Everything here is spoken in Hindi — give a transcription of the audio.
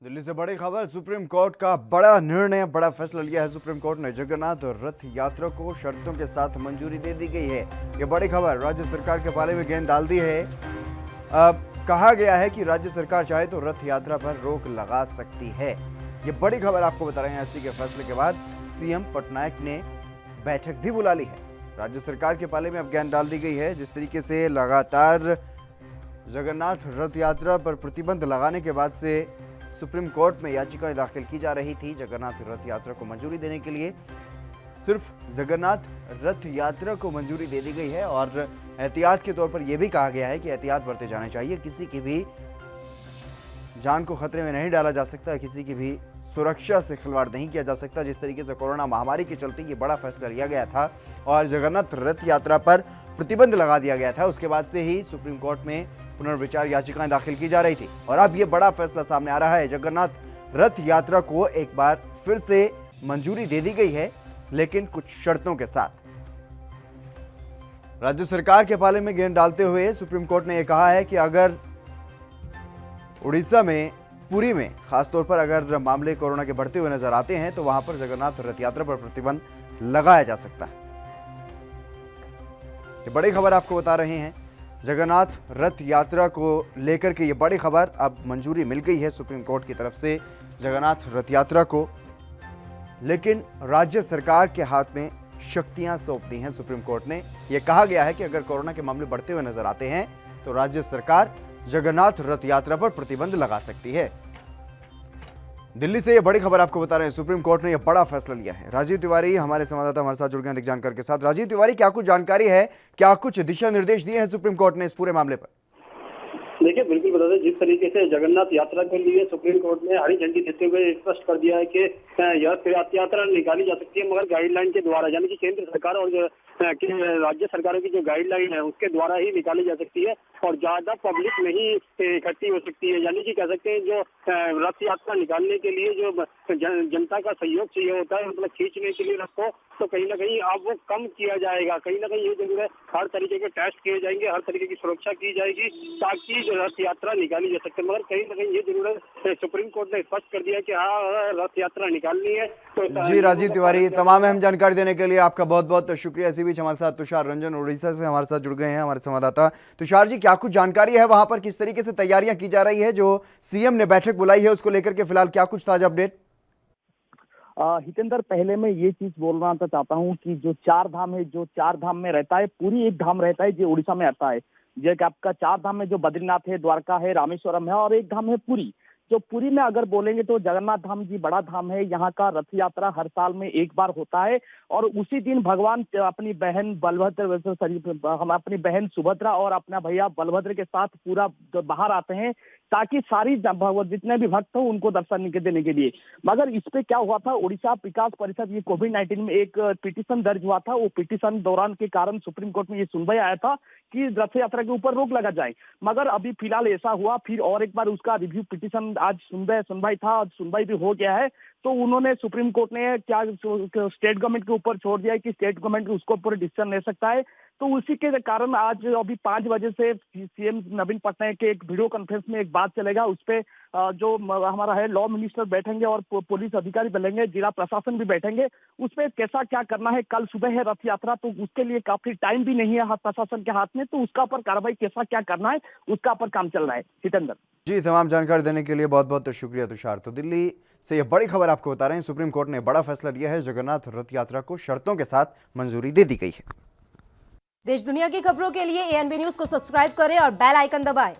दिल्ली से बड़ी खबर। सुप्रीम कोर्ट का बड़ा निर्णय, बड़ा फैसला लिया है सुप्रीम कोर्ट ने। जगन्नाथ रथ यात्रा को शर्तों के साथ मंजूरी दे दी गई है। ये बड़ी खबर राज्य सरकार के पाले में गेंद डाल दी है। अब कहा गया है कि राज्य सरकार चाहे तो रथ यात्रा पर रोक लगा सकती है। ये बड़ी खबर आपको बता रहे हैं। एससी के फैसले के बाद सीएम पटनायक ने बैठक भी बुला ली है। राज्य सरकार के पाले में अब गेंद डाल दी गई है। जिस तरीके से लगातार जगन्नाथ रथ यात्रा पर प्रतिबंध लगाने के बाद से सुप्रीम कोर्ट में याचिकाएं दाखिल की जा रही थी जगन्नाथ रथ यात्रा को मंजूरी देने के लिए। सिर्फ जगन्नाथ रथ यात्रा को मंजूरी दे दी गई है और एहतियात के तौर पर यह भी कहा गया है कि एहतियात बरते जाने चाहिए। किसी की भी जान को खतरे में नहीं डाला जा सकता, किसी की भी सुरक्षा से खिलवाड़ नहीं किया जा सकता। जिस तरीके से कोरोना महामारी के चलते ये बड़ा फैसला लिया गया था और जगन्नाथ रथ यात्रा पर प्रतिबंध लगा दिया गया था, उसके बाद से ही सुप्रीम कोर्ट में पुनर्विचार याचिकाएं दाखिल की जा रही थी और अब ये बड़ा फैसला सामने आ रहा है। जगन्नाथ रथ यात्रा को एक बार फिर से मंजूरी दे दी गई है, लेकिन कुछ शर्तों के साथ। राज्य सरकार के पाले में गेंद डालते हुए सुप्रीम कोर्ट ने यह कहा है कि अगर उड़ीसा में पुरी में खासतौर पर अगर मामले कोरोना के बढ़ते हुए नजर आते हैं तो वहां पर जगन्नाथ रथ यात्रा पर प्रतिबंध लगाया जा सकता है। ये बड़ी खबर आपको बता रहे हैं। जगन्नाथ रथ यात्रा को लेकर के ये बड़ी खबर, अब मंजूरी मिल गई है सुप्रीम कोर्ट की तरफ से जगन्नाथ रथ यात्रा को, लेकिन राज्य सरकार के हाथ में शक्तियां सौंप दी हैं सुप्रीम कोर्ट ने। यह कहा गया है कि अगर कोरोना के मामले बढ़ते हुए नजर आते हैं तो राज्य सरकार जगन्नाथ रथ यात्रा पर प्रतिबंध लगा सकती है। दिल्ली से यह बड़ी खबर आपको बता रहे हैं। सुप्रीम कोर्ट ने यह बड़ा फैसला लिया है। राजीव तिवारी हमारे संवाददाता हमारे साथ जुड़ गए हैं अधिक जानकारी के साथ। राजीव तिवारी, क्या कुछ जानकारी है, क्या कुछ दिशा निर्देश दिए हैं सुप्रीम कोर्ट ने इस पूरे मामले पर? देखिए, बिल्कुल बता दें, जिस तरीके से जगन्नाथ यात्रा के लिए सुप्रीम कोर्ट ने हरी झंडी देते हुए स्पष्ट कर दिया है कि यह यात्रा निकाली जा सकती है, मगर गाइडलाइन के द्वारा, यानी कि केंद्र सरकार और राज्य सरकारों की जो गाइडलाइन है उसके द्वारा ही निकाली जा सकती है और ज्यादा पब्लिक नहीं इकट्ठी हो सकती है। यानी कि कह सकते हैं जो रथ यात्रा निकालने के लिए जो जनता का सहयोग चाहिए होता है, मतलब खींचने के लिए रथ को, तो कहीं ना कहीं अब वो कम किया जाएगा। कहीं ना कहीं ये जरूर है, हर तरीके के टेस्ट किए जाएंगे, हर तरीके की सुरक्षा की जाएगी ताकि रथ यात्रा निकाली जा सके। मगर कहीं ना कहीं ये जरूर है, सुप्रीम कोर्ट ने स्पष्ट कर दिया कि हाँ, रथ यात्रा निकालनी है। तो जी राजीव तिवारी, तमाम अहम जानकारी देने के लिए आपका बहुत बहुत शुक्रिया। इसी बीच हमारे साथ तुषार रंजन उड़ीसा से हमारे साथ जुड़ गए हैं, हमारे संवाददाता। तुषार जी, क्या कुछ जानकारी है वहां पर, किस तरीके से तैयारियां की जा रही है? जो सीएम ने बैठक बुलाई है उसको लेकर के फिलहाल क्या कुछ ताजा अपडेट? हितेंद्र, पहले मैं ये चीज बोलना चाहता हूँ कि जो चार धाम है, जो चार धाम में रहता है, पूरी एक धाम रहता है जो उड़ीसा में आता है। जो आपका चार धाम में जो बद्रीनाथ है, द्वारका है, रामेश्वरम है और एक धाम है पुरी। जो पुरी में अगर बोलेंगे तो जगन्नाथ धाम जी बड़ा धाम है। यहाँ का रथ यात्रा हर साल में एक बार होता है और उसी दिन भगवान अपनी बहन बलभद्र, हम अपनी बहन सुभद्रा और अपना भैया बलभद्र के साथ पूरा बाहर आते हैं ताकि सारी जितने भी भक्त हो उनको दर्शन देने के लिए। मगर इस पे क्या हुआ था, उड़ीसा विकास परिषद, ये कोविड-19 में एक पिटीशन दर्ज हुआ था। वो पिटीशन दौरान के कारण सुप्रीम कोर्ट में ये सुनवाई आया था कि रथ यात्रा के ऊपर रोक लगा जाए। मगर अभी फिलहाल ऐसा हुआ, फिर और एक बार उसका रिव्यू पिटीशन आज सुनवाई था, आज सुनवाई भी हो गया है। तो उन्होंने, सुप्रीम कोर्ट ने क्या स्टेट गवर्नमेंट के ऊपर छोड़ दिया है कि स्टेट गवर्नमेंट उसके ऊपर डिसीजन ले सकता है। तो उसी के कारण आज अभी 5 बजे से सीएम नवीन पटनायक के एक वीडियो कॉन्फ्रेंस में एक बात चलेगा। उस पे जो हमारा है लॉ मिनिस्टर बैठेंगे और पुलिस अधिकारी बैठेंगे, जिला प्रशासन भी बैठेंगे। उस पे कैसा क्या करना है, कल सुबह है रथ यात्रा, तो उसके लिए काफी टाइम भी नहीं है प्रशासन के हाथ में, तो उसका पर कार्रवाई कैसा क्या करना है उसका पर काम चल रहा है। हितेंद्र जी, तमाम जानकारी देने के लिए बहुत बहुत शुक्रिया तुषार। तो दिल्ली से यह बड़ी खबर आपको बता रहे हैं। सुप्रीम कोर्ट ने बड़ा फैसला दिया है। जगन्नाथ रथ यात्रा को शर्तों के साथ मंजूरी दे दी गई है। देश दुनिया की खबरों के लिए एएनबी न्यूज को सब्सक्राइब करें और बेल आइकन दबाएं।